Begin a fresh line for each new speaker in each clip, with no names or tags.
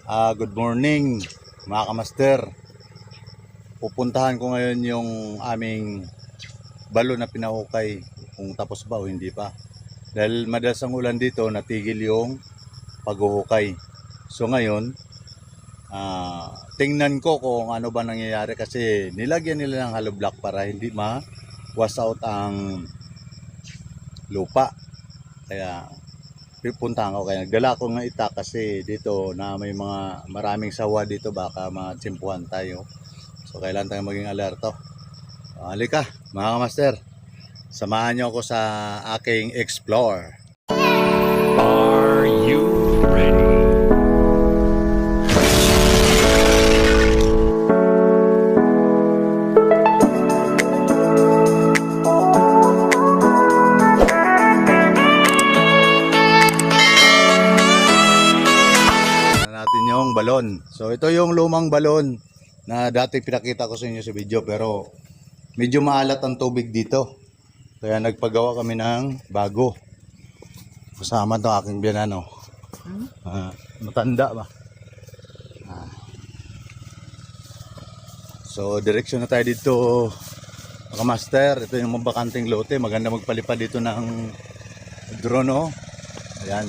Good morning mga kamaster. Pupuntahan ko ngayon yung aming balon na pinahukay, kung tapos ba o hindi pa. Dahil madalas ang ulan dito, natigil yung paghuhukay. So ngayon, tingnan ko kung ano ba nangyayari, kasi nilagyan nila ng hollow block para hindi ma-wash out ang lupa. Kaya pipuntahan ko, kaya nagdala ko ng itak kasi dito na may maraming sawa dito, baka matsimpuhan tayo. So kailangan tayong maging alerto. Halika mga kamaster, samahan nyo ako sa aking explore.
Are you ready?
Natin yung balon. So ito yung lumang balon na dati pinakita ko sa inyo sa video, pero medyo maalat ang tubig dito. Kaya nagpagawa kami ng bago. Kasama to aking biyanano. Matanda ba? So direksyon na tayo dito mga master. Ito yung mabakanting lote. Maganda magpalipad dito ng drone, oh. Ayan.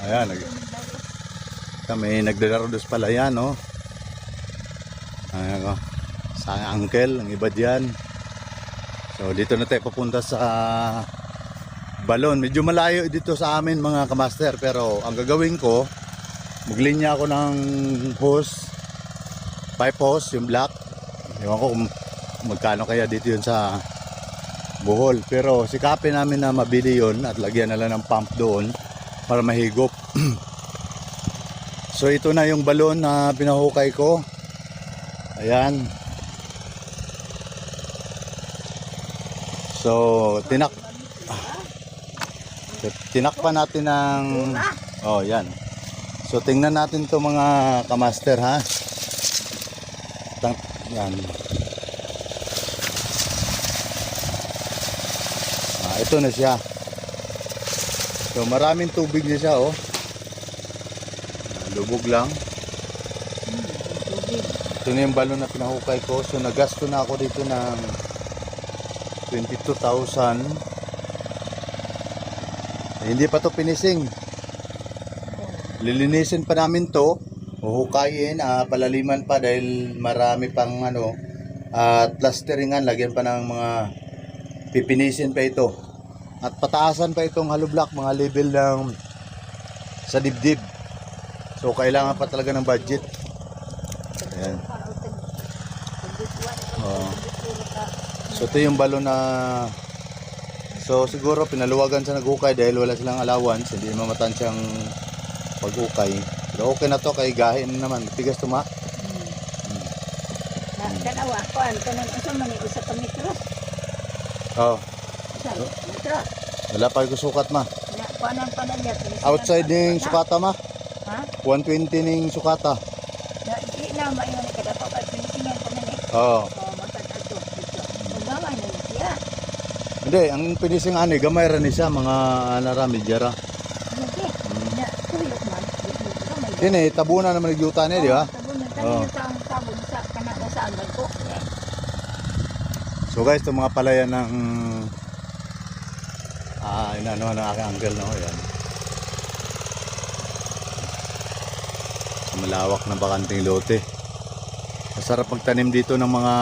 Ayan. Kami nagdadaro dos pala yan, oh. Ayan, oh. Sa uncle, ang iba dyan. So dito na tayo papunta sa balon. Medyo malayo dito sa amin mga kamaster, pero ang gagawin ko, maglinya ako ng hose, pipe hose, yung black. Ewan ko kung magkano kaya dito yun sa Bohol, pero sikapin namin na mabili yun at lagyan na lang ng pump doon para mahigop. So ito na yung balon na pinahukay ko. Ayan. So tinakpan natin ng yan. So tingnan natin to mga kamaster, ha. Yan. Ito na siya. So maraming tubig na siya, oh. Lubog lang. Ito na yung balon na pinahukay ko. So nagasto na ako dito ng 22,000. Hindi pa to finishing. Lilinisin pa namin to. Huhukayin, palaliman pa dahil marami pang at plasteringan, lagyan pa ng mga pipinisin pa ito. At pataasan pa itong hollow block, mga level ng sa dibdib. So kailangan pa talaga ng budget. Ayan. So ito yung balon na, so siguro pinaluwagan sa naghukay dahil wala silang allowance, hindi mamatan siyang paghukay. Pero okay na to, kay gahin naman. Tigas to, ma?
Kanawa ko, kanang isa man isa ka metro.
Oh.
Isa metro.
Wala pa yung sukat, ma.
Na kuanan pa na niya.
Outside ning sukata, ma.
Ha?
120 ning sukata.
Di na mayon kada pa pa pinisingan pa man eh.
Oo.
Matatato. Ugawa na siya.
Hindi, ang pinising ani, gamay ra ni siya, mga narami jara.
Sige. Na tuyok man.
Kini tabunan naman gyuta ni, di ba?
Tabunan tani sa tabon sa kanada sa andan ko.
So guys, itong mga palayan ng inano ng aking uncle, no? Ayan. Malawak na bakanting lote. Masarap magtanim dito ng mga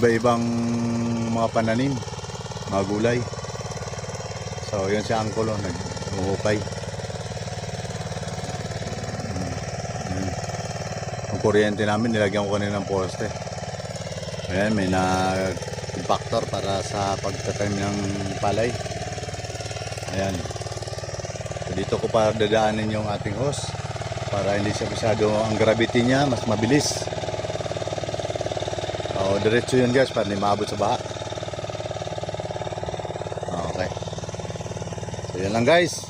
iba-ibang mga pananim, mga gulay. So yun si uncle, naghuhukay. Ang kuryente namin nilagyan ko kanina ng poste. Ayan, may nag-impactor para sa pagtatanim ng palay. Ayan. So dito ko pa dadaanin yung ating hose para hindi siya masyado, ang gravity niya mas mabilis. Diretso yun guys, para hindi maabot sa baha. Okay. So yan lang guys.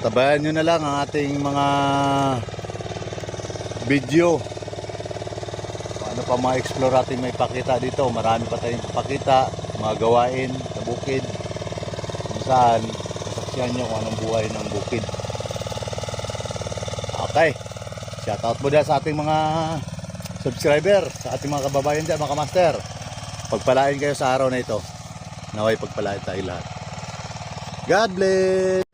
Tabayan nyo na lang ang ating mga video. Ano pa mga explore natin may pakita dito. Marami pa tayong pakita, mga gawain sa bukid, kung saan masaksihan nyo kung anong buhay ng bukid. Tay, shoutout mo dyan sa ating mga subscriber, sa ating mga kababayan dyan, mga kamaster. Pagpalain kayo sa araw na ito. Naway pagpalain tayo lahat. God bless!